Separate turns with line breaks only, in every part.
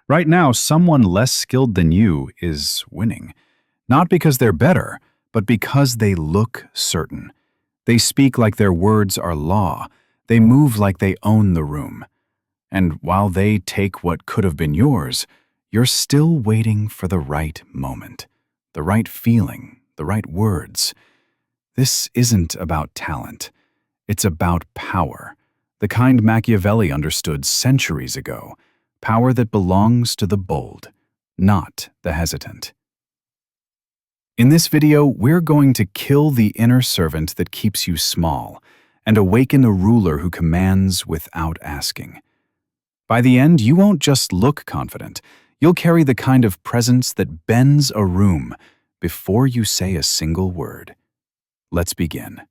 Right now, someone less skilled than you is winning. Not because they're better, but because they look certain. They speak like their words are law. They move like they own the room. And while they take what could have been yours, you're still waiting for the right moment, the right feeling, the right words. This isn't about talent. It's about power, the kind Machiavelli understood centuries ago, power that belongs to the bold, not the hesitant. In this video, we're going to kill the inner servant that keeps you small and awaken a ruler who commands without asking. By the end, you won't just look confident. You'll carry the kind of presence that bends a room before you say a single word. Let's begin.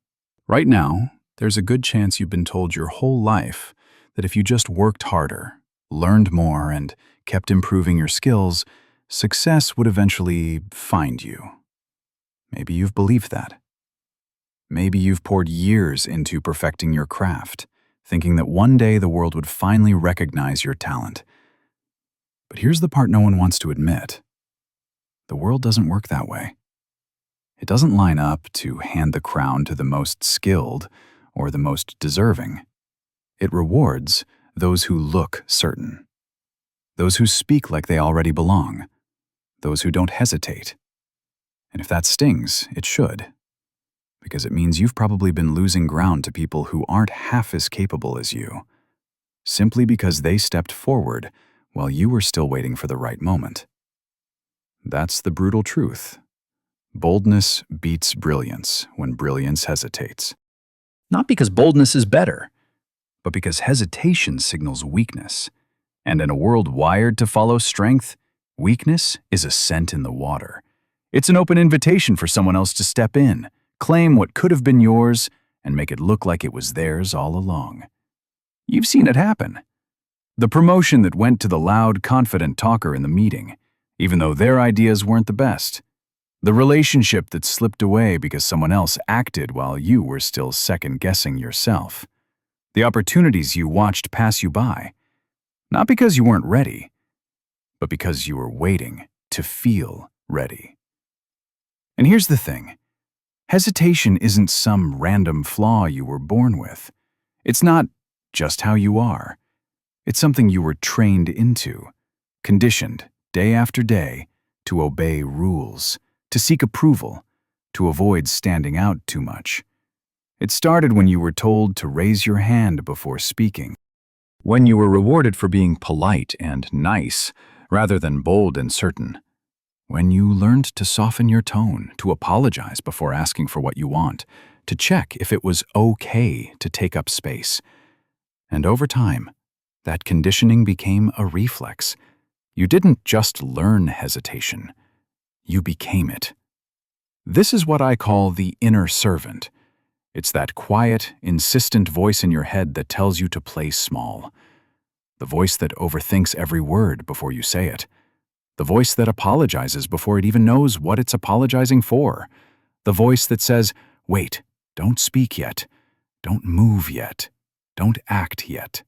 Right now, there's a good chance you've been told your whole life that if you just worked harder, learned more, and kept improving your skills, success would eventually find you. Maybe you've believed that. Maybe you've poured years into perfecting your craft, thinking that one day the world would finally recognize your talent. But here's the part no one wants to admit. The world doesn't work that way. It doesn't line up to hand the crown to the most skilled or the most deserving. It rewards those who look certain, those who speak like they already belong, those who don't hesitate. And if that stings, it should, because it means you've probably been losing ground to people who aren't half as capable as you, simply because they stepped forward while you were still waiting for the right moment. That's the brutal truth. Boldness beats brilliance when brilliance hesitates. Not because boldness is better, but because hesitation signals weakness. And in a world wired to follow strength, weakness is a scent in the water. It's an open invitation for someone else to step in, claim what could have been yours, and make it look like it was theirs all along. You've seen it happen. The promotion that went to the loud, confident talker in the meeting, even though their ideas weren't the best. The relationship that slipped away because someone else acted while you were still second-guessing yourself. The opportunities you watched pass you by, not because you weren't ready, but because you were waiting to feel ready. And here's the thing. Hesitation isn't some random flaw you were born with. It's not just how you are. It's something you were trained into, conditioned day after day to obey rules, to seek approval, to avoid standing out too much. It started when you were told to raise your hand before speaking, when you were rewarded for being polite and nice rather than bold and certain, when you learned to soften your tone, to apologize before asking for what you want, to check if it was okay to take up space. And over time, that conditioning became a reflex. You didn't just learn hesitation, you became it. This is what I call the inner servant. It's that quiet, insistent voice in your head that tells you to play small. The voice that overthinks every word before you say it. The voice that apologizes before it even knows what it's apologizing for. The voice that says, wait, don't speak yet. Don't move yet. Don't act yet.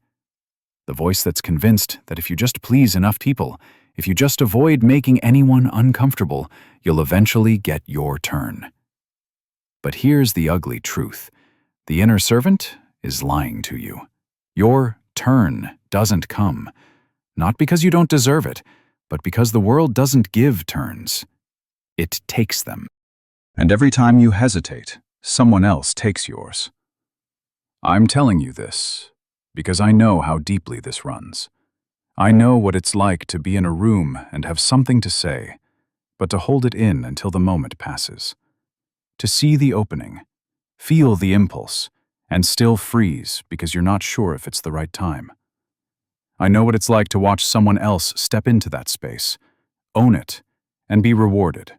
The voice that's convinced that if you just please enough people, if you just avoid making anyone uncomfortable, you'll eventually get your turn. But here's the ugly truth. The inner servant is lying to you. Your turn doesn't come, not because you don't deserve it, but because the world doesn't give turns. It takes them. And every time you hesitate, someone else takes yours. I'm telling you this because I know how deeply this runs. I know what it's like to be in a room and have something to say, but to hold it in until the moment passes. To see the opening, feel the impulse, and still freeze because you're not sure if it's the right time. I know what it's like to watch someone else step into that space, own it, and be rewarded,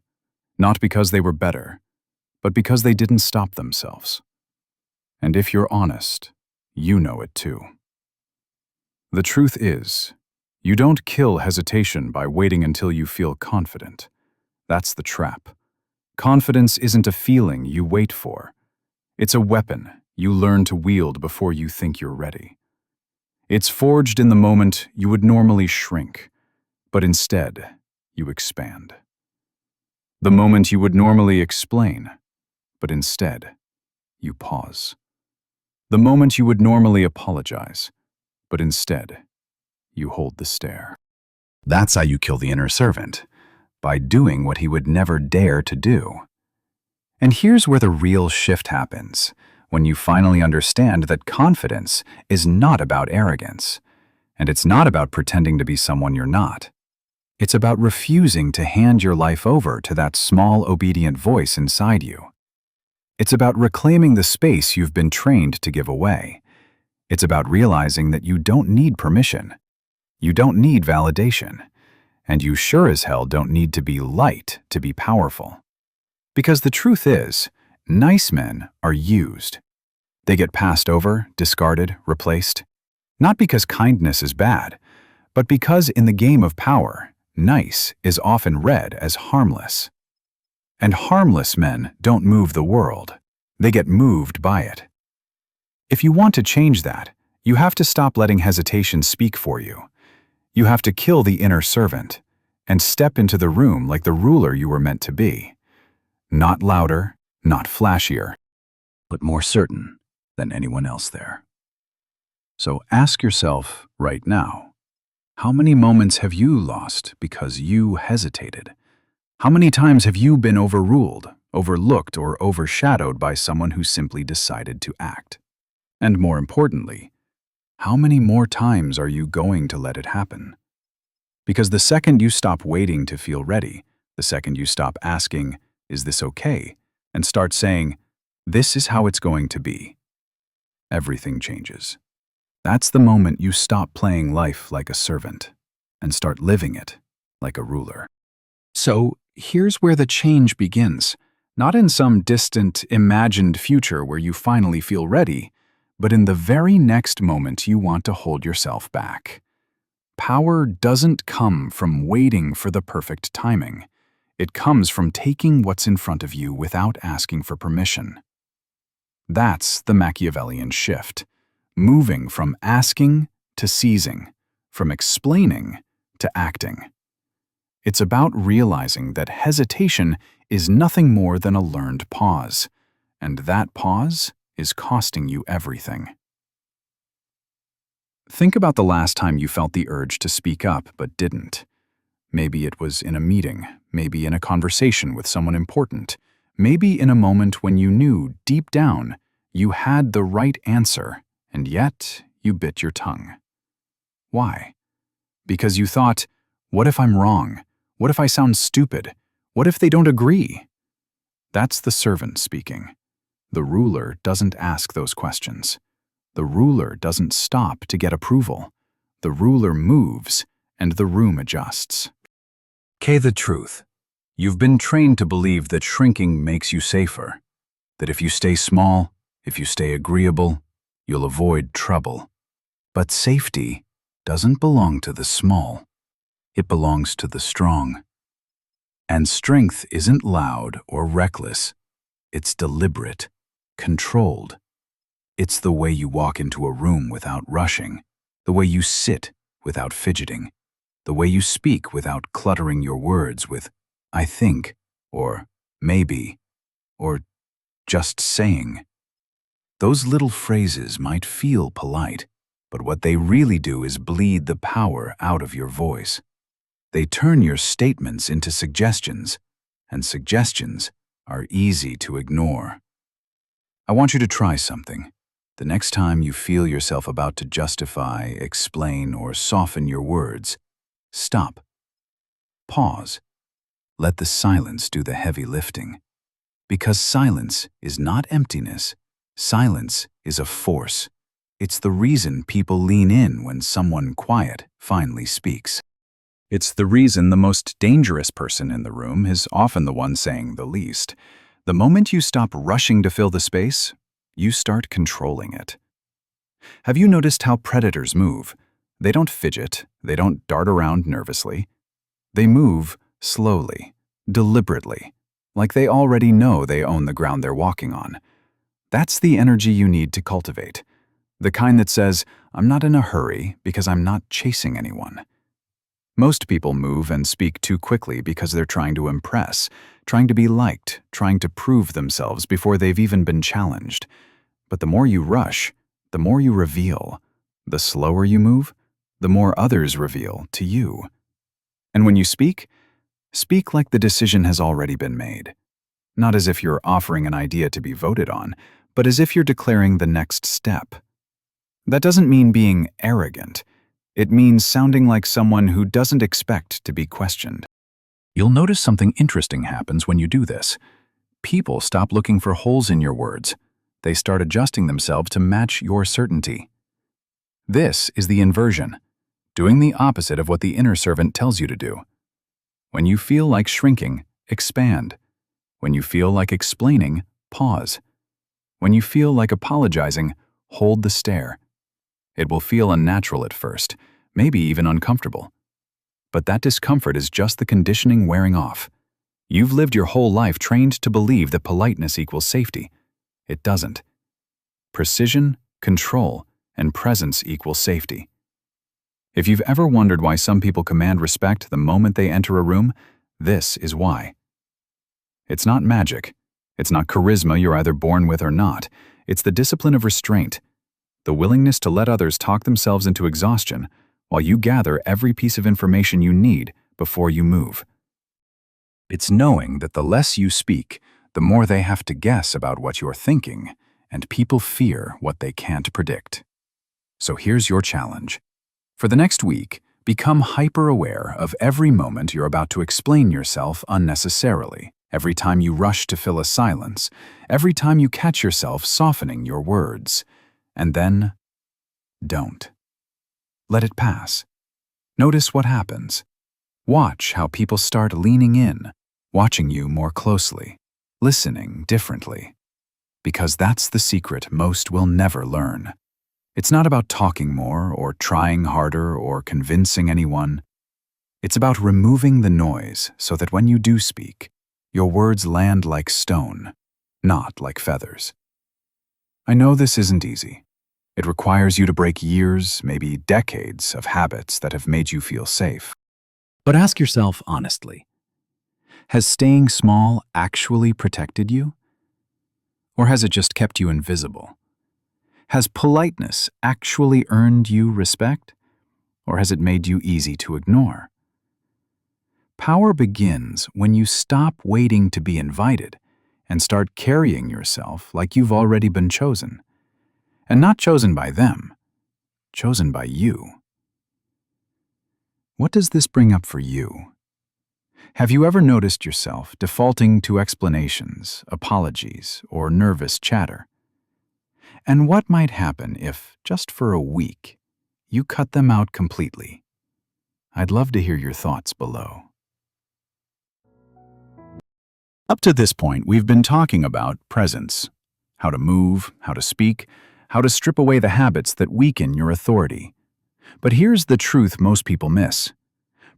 not because they were better, but because they didn't stop themselves. And if you're honest, you know it too. The truth is, you don't kill hesitation by waiting until you feel confident. That's the trap. Confidence isn't a feeling you wait for. It's a weapon you learn to wield before you think you're ready. It's forged in the moment you would normally shrink, but instead, you expand. The moment you would normally explain, but instead, you pause. The moment you would normally apologize, but instead, you hold the stare. That's how you kill the inner servant, by doing what he would never dare to do. And here's where the real shift happens, when you finally understand that confidence is not about arrogance, and it's not about pretending to be someone you're not. It's about refusing to hand your life over to that small, obedient voice inside you. It's about reclaiming the space you've been trained to give away. It's about realizing that you don't need permission. You don't need validation. And you sure as hell don't need to be light to be powerful. Because the truth is, nice men are used. They get passed over, discarded, replaced. Not because kindness is bad, but because in the game of power, nice is often read as harmless. And harmless men don't move the world. They get moved by it. If you want to change that, you have to stop letting hesitation speak for you. You have to kill the inner servant and step into the room like the ruler you were meant to be. Not louder, not flashier, but more certain than anyone else there. So ask yourself right now, how many moments have you lost because you hesitated? How many times have you been overruled, overlooked, or overshadowed by someone who simply decided to act? And more importantly, how many more times are you going to let it happen? Because the second you stop waiting to feel ready, the second you stop asking, "Is this okay?" and start saying, "This is how it's going to be," everything changes. That's the moment you stop playing life like a servant and start living it like a ruler. So here's where the change begins, not in some distant, imagined future where you finally feel ready, but in the very next moment you want to hold yourself back. Power doesn't come from waiting for the perfect timing. It comes from taking what's in front of you without asking for permission. That's the Machiavellian shift, moving from asking to seizing, from explaining to acting. It's about realizing that hesitation is nothing more than a learned pause, and that pause is costing you everything. Think about the last time you felt the urge to speak up but didn't. Maybe it was in a meeting, maybe in a conversation with someone important, maybe in a moment when you knew deep down you had the right answer, and yet you bit your tongue. Why? Because you thought, what if I'm wrong? What if I sound stupid? What if they don't agree? That's the servant speaking. The ruler doesn't ask those questions. The ruler doesn't stop to get approval. The ruler moves, and the room adjusts. The truth. You've been trained to believe that shrinking makes you safer. That if you stay small, if you stay agreeable, you'll avoid trouble. But safety doesn't belong to the small. It belongs to the strong. And strength isn't loud or reckless. It's deliberate, controlled. It's the way you walk into a room without rushing, the way you sit without fidgeting, the way you speak without cluttering your words with "I think," or "maybe," or "just saying." Those little phrases might feel polite, but what they really do is bleed the power out of your voice. They turn your statements into suggestions, and suggestions are easy to ignore. I want you to try something. The next time you feel yourself about to justify, explain, or soften your words, stop. Pause. Let the silence do the heavy lifting. Because silence is not emptiness. Silence is a force. It's the reason people lean in when someone quiet finally speaks. It's the reason the most dangerous person in the room is often the one saying the least. The moment you stop rushing to fill the space, you start controlling it. Have you noticed how predators move? They don't fidget, they don't dart around nervously. They move slowly, deliberately, like they already know they own the ground they're walking on. That's the energy you need to cultivate. The kind that says, "I'm not in a hurry because I'm not chasing anyone." Most people move and speak too quickly because they're trying to impress, trying to be liked, trying to prove themselves before they've even been challenged. But the more you rush, the more you reveal. The slower you move, the more others reveal to you. And when you speak, speak like the decision has already been made. Not as if you're offering an idea to be voted on, but as if you're declaring the next step. That doesn't mean being arrogant. It means sounding like someone who doesn't expect to be questioned. You'll notice something interesting happens when you do this. People stop looking for holes in your words. They start adjusting themselves to match your certainty. This is the inversion, doing the opposite of what the inner servant tells you to do. When you feel like shrinking, expand. When you feel like explaining, pause. When you feel like apologizing, hold the stare. It will feel unnatural at first, maybe even uncomfortable. But that discomfort is just the conditioning wearing off. You've lived your whole life trained to believe that politeness equals safety. It doesn't. Precision, control, and presence equal safety. If you've ever wondered why some people command respect the moment they enter a room, this is why. It's not magic. It's not charisma you're either born with or not. It's the discipline of restraint, the willingness to let others talk themselves into exhaustion while you gather every piece of information you need before you move. It's knowing that the less you speak, the more they have to guess about what you're thinking, and people fear what they can't predict. So here's your challenge. For the next week, become hyper-aware of every moment you're about to explain yourself unnecessarily, every time you rush to fill a silence, every time you catch yourself softening your words. And then, don't. Let it pass. Notice what happens. Watch how people start leaning in, watching you more closely, listening differently. Because that's the secret most will never learn. It's not about talking more or trying harder or convincing anyone. It's about removing the noise so that when you do speak, your words land like stone, not like feathers. I know this isn't easy. It requires you to break years, maybe decades, of habits that have made you feel safe. But ask yourself honestly, has staying small actually protected you? Or has it just kept you invisible? Has politeness actually earned you respect? Or has it made you easy to ignore? Power begins when you stop waiting to be invited and start carrying yourself like you've already been chosen. And not chosen by them, chosen by you. What does this bring up for you? Have you ever noticed yourself defaulting to explanations, apologies, or nervous chatter? And what might happen if, just for a week, you cut them out completely? I'd love to hear your thoughts below. Up to this point, we've been talking about presence, how to move, how to speak, how to strip away the habits that weaken your authority. But here's the truth most people miss.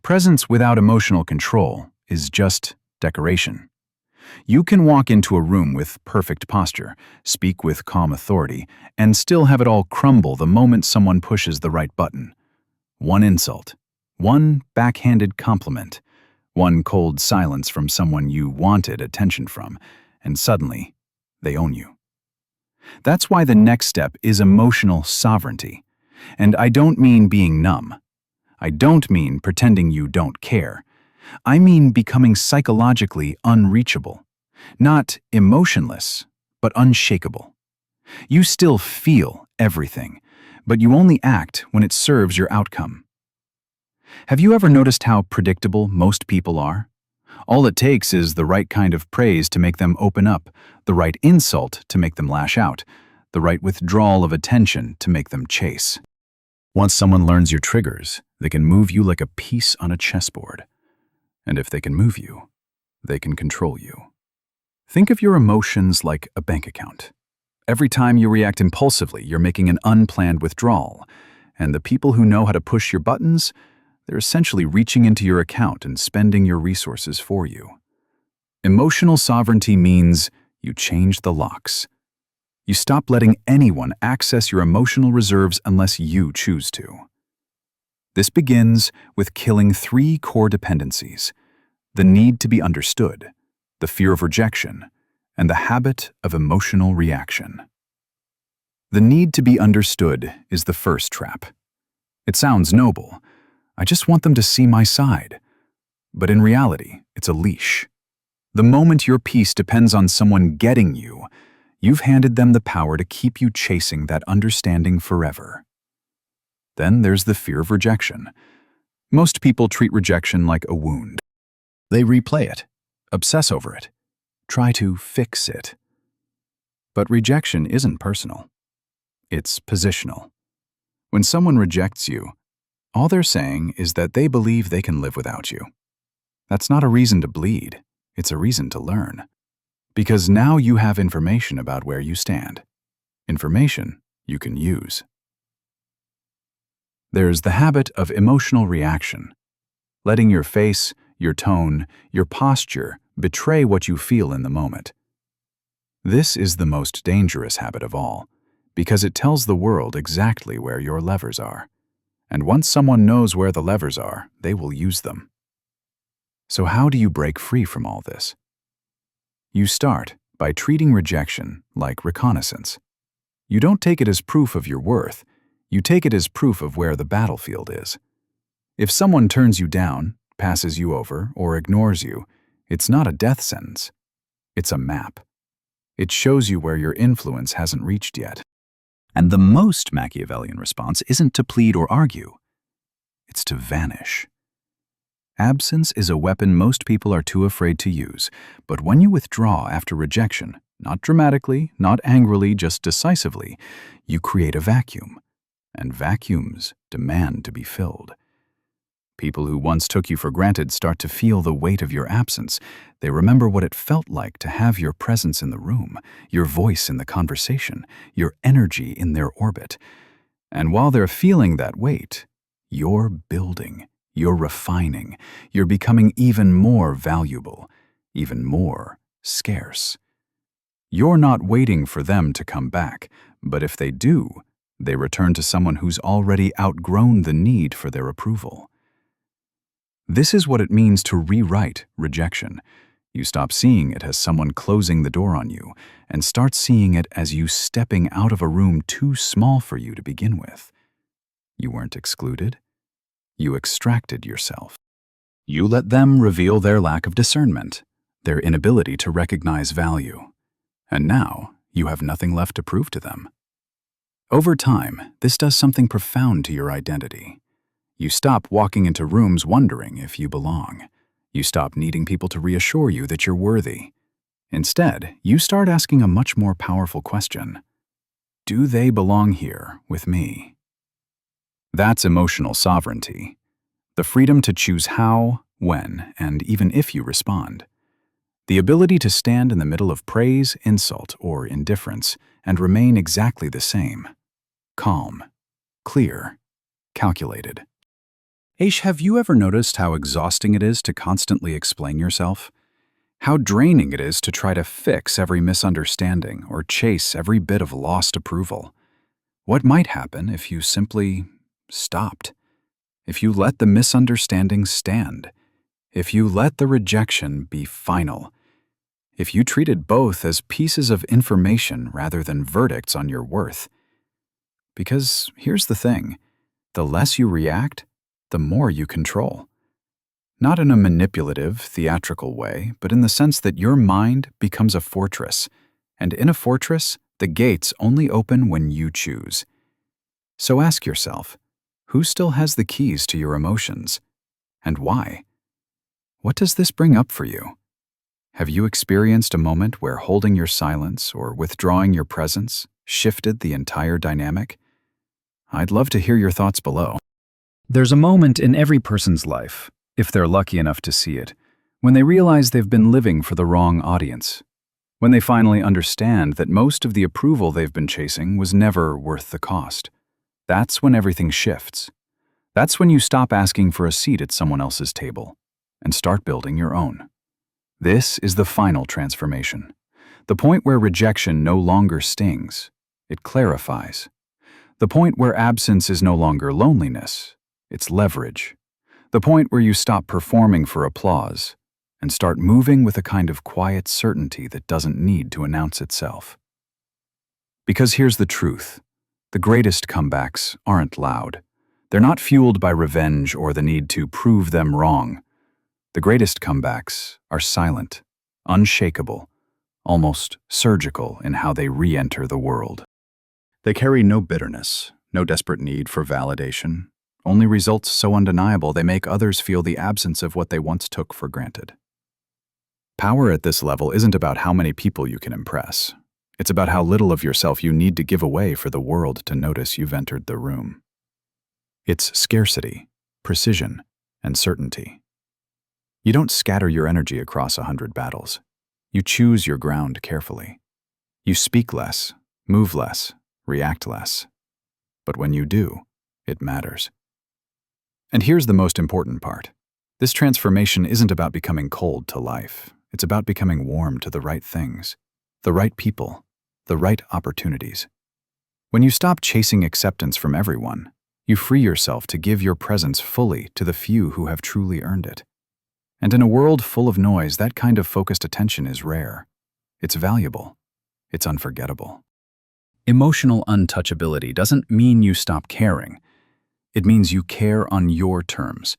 Presence without emotional control is just decoration. You can walk into a room with perfect posture, speak with calm authority, and still have it all crumble the moment someone pushes the right button. One insult, one backhanded compliment, one cold silence from someone you wanted attention from, and suddenly, they own you. That's why the next step is emotional sovereignty. And I don't mean being numb. I don't mean pretending you don't care. I mean becoming psychologically unreachable. Not emotionless, but unshakable. You still feel everything, but you only act when it serves your outcome. Have you ever noticed how predictable most people are? All it takes is the right kind of praise to make them open up, the right insult to make them lash out, the right withdrawal of attention to make them chase. Once someone learns your triggers, they can move you like a piece on a chessboard. And if they can move you, they can control you. Think of your emotions like a bank account. Every time you react impulsively, you're making an unplanned withdrawal. And the people who know how to push your buttons, they're essentially reaching into your account and spending your resources for you. Emotional sovereignty means you change the locks. You stop letting anyone access your emotional reserves unless you choose to. This begins with killing 3 core dependencies: the need to be understood, the fear of rejection, and the habit of emotional reaction. The need to be understood is the first trap. It sounds noble. I just want them to see my side. But in reality, it's a leash. The moment your peace depends on someone getting you, you've handed them the power to keep you chasing that understanding forever. Then there's the fear of rejection. Most people treat rejection like a wound. They replay it, obsess over it, try to fix it. But rejection isn't personal. It's positional. When someone rejects you, all they're saying is that they believe they can live without you. That's not a reason to bleed. It's a reason to learn. Because now you have information about where you stand. Information you can use. There's the habit of emotional reaction. Letting your face, your tone, your posture betray what you feel in the moment. This is the most dangerous habit of all, because it tells the world exactly where your levers are. And once someone knows where the levers are, they will use them. So how do you break free from all this? You start by treating rejection like reconnaissance. You don't take it as proof of your worth. You take it as proof of where the battlefield is. If someone turns you down, passes you over, or ignores you, it's not a death sentence. It's a map. It shows you where your influence hasn't reached yet. And the most Machiavellian response isn't to plead or argue. It's to vanish. Absence is a weapon most people are too afraid to use, but when you withdraw after rejection, not dramatically, not angrily, just decisively, you create a vacuum. And vacuums demand to be filled. People who once took you for granted start to feel the weight of your absence. They remember what it felt like to have your presence in the room, your voice in the conversation, your energy in their orbit. And while they're feeling that weight, you're building, you're refining, you're becoming even more valuable, even more scarce. You're not waiting for them to come back, but if they do, they return to someone who's already outgrown the need for their approval. This is what it means to rewrite rejection. You stop seeing it as someone closing the door on you and start seeing it as you stepping out of a room too small for you to begin with. You weren't excluded. You extracted yourself. You let them reveal their lack of discernment, their inability to recognize value. And now you have nothing left to prove to them. Over time, this does something profound to your identity. You stop walking into rooms wondering if you belong. You stop needing people to reassure you that you're worthy. Instead, you start asking a much more powerful question. Do they belong here with me? That's emotional sovereignty. The freedom to choose how, when, and even if you respond. The ability to stand in the middle of praise, insult, or indifference and remain exactly the same. Calm, clear, calculated. Have you ever noticed how exhausting it is to constantly explain yourself? How draining it is to try to fix every misunderstanding or chase every bit of lost approval? What might happen if you simply stopped? If you let the misunderstanding stand? If you let the rejection be final? If you treated both as pieces of information rather than verdicts on your worth? Because here's the thing, the less you react, the more you control. Not in a manipulative, theatrical way, but in the sense that your mind becomes a fortress, and in a fortress, the gates only open when you choose. So ask yourself, who still has the keys to your emotions? And why? What does this bring up for you? Have you experienced a moment where holding your silence or withdrawing your presence shifted the entire dynamic? I'd love to hear your thoughts below. There's a moment in every person's life, if they're lucky enough to see it, when they realize they've been living for the wrong audience. When they finally understand that most of the approval they've been chasing was never worth the cost. That's when everything shifts. That's when you stop asking for a seat at someone else's table and start building your own. This is the final transformation. The point where rejection no longer stings. It clarifies. The point where absence is no longer loneliness. It's leverage. The point where you stop performing for applause and start moving with a kind of quiet certainty that doesn't need to announce itself. Because here's the truth. The greatest comebacks aren't loud. They're not fueled by revenge or the need to prove them wrong. The greatest comebacks are silent, unshakable, almost surgical in how they re-enter the world. They carry no bitterness, no desperate need for validation, only results so undeniable they make others feel the absence of what they once took for granted. Power at this level isn't about how many people you can impress. It's about how little of yourself you need to give away for the world to notice you've entered the room. It's scarcity, precision, and certainty. You don't scatter your energy across 100 battles. You choose your ground carefully. You speak less, move less, react less. But when you do, it matters. And here's the most important part. This transformation isn't about becoming cold to life. It's about becoming warm to the right things, the right people, the right opportunities. When you stop chasing acceptance from everyone, you free yourself to give your presence fully to the few who have truly earned it. And in a world full of noise, that kind of focused attention is rare. It's valuable. It's unforgettable. Emotional untouchability doesn't mean you stop caring. It means you care on your terms.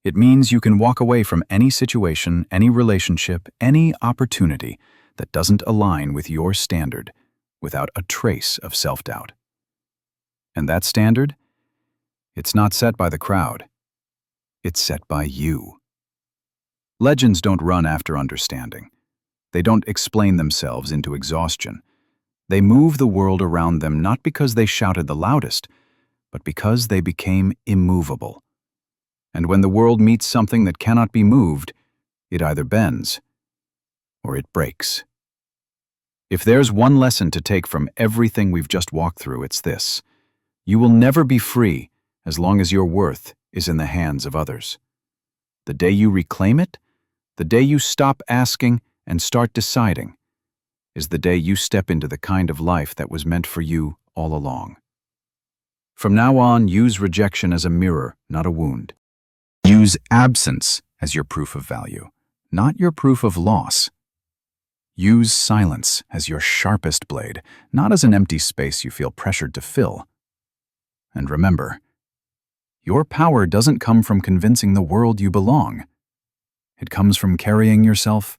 It means you can walk away from any situation, any relationship, any opportunity that doesn't align with your standard without a trace of self-doubt. And that standard? It's not set by the crowd. It's set by you. Legends don't run after understanding. They don't explain themselves into exhaustion. They move the world around them not because they shouted the loudest, but because they became immovable. And when the world meets something that cannot be moved, it either bends or it breaks. If there's one lesson to take from everything we've just walked through, it's this. You will never be free as long as your worth is in the hands of others. The day you reclaim it, the day you stop asking and start deciding, is the day you step into the kind of life that was meant for you all along. From now on, use rejection as a mirror, not a wound. Use absence as your proof of value, not your proof of loss. Use silence as your sharpest blade, not as an empty space you feel pressured to fill. And remember, your power doesn't come from convincing the world you belong. It comes from carrying yourself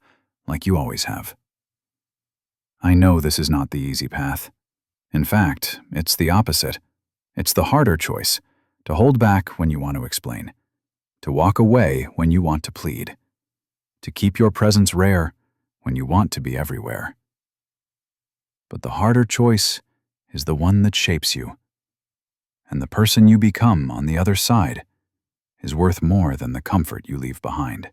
like you always have. I know this is not the easy path. In fact, it's the opposite. It's the harder choice, to hold back when you want to explain, to walk away when you want to plead, to keep your presence rare when you want to be everywhere. But the harder choice is the one that shapes you. And the person you become on the other side is worth more than the comfort you leave behind.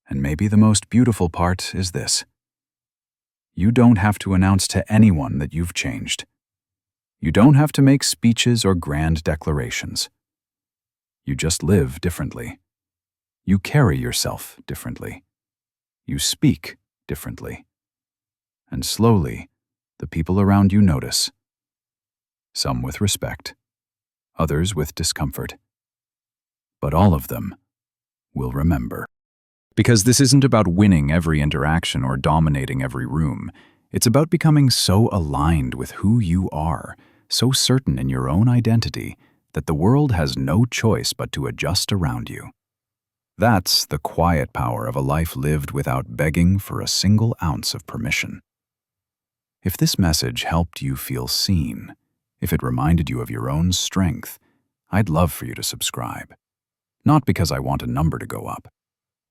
And maybe the most beautiful part is this. You don't have to announce to anyone that you've changed. You don't have to make speeches or grand declarations. You just live differently. You carry yourself differently. You speak differently. And slowly, the people around you notice. Some with respect, others with discomfort. But all of them will remember. Because this isn't about winning every interaction or dominating every room. It's about becoming so aligned with who you are, so certain in your own identity, that the world has no choice but to adjust around you. That's the quiet power of a life lived without begging for a single ounce of permission. If this message helped you feel seen, if it reminded you of your own strength, I'd love for you to subscribe. Not because I want a number to go up,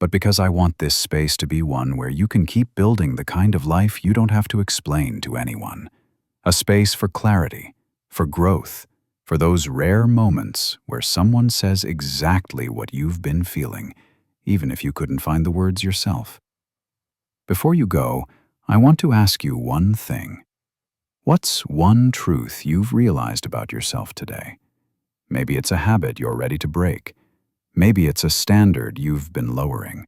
but because I want this space to be one where you can keep building the kind of life you don't have to explain to anyone. A space for clarity, for growth, for those rare moments where someone says exactly what you've been feeling, even if you couldn't find the words yourself. Before you go, I want to ask you one thing. What's one truth you've realized about yourself today? Maybe it's a habit you're ready to break. Maybe it's a standard you've been lowering.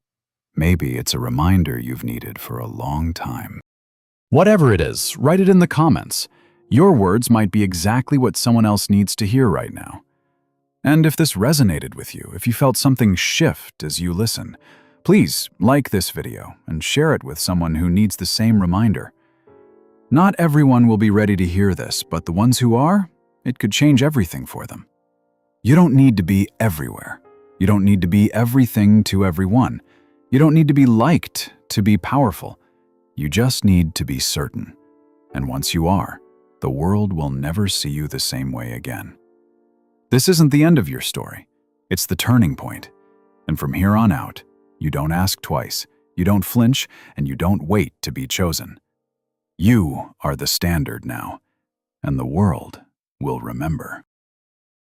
Maybe it's a reminder you've needed for a long time. Whatever it is, write it in the comments. Your words might be exactly what someone else needs to hear right now. And if this resonated with you, if you felt something shift as you listen, please like this video and share it with someone who needs the same reminder. Not everyone will be ready to hear this, but the ones who are, it could change everything for them. You don't need to be everywhere. You don't need to be everything to everyone. You don't need to be liked to be powerful. You just need to be certain. And once you are, the world will never see you the same way again. This isn't the end of your story. It's the turning point. And from here on out, you don't ask twice, you don't flinch, and you don't wait to be chosen. You are the standard now, and the world will remember.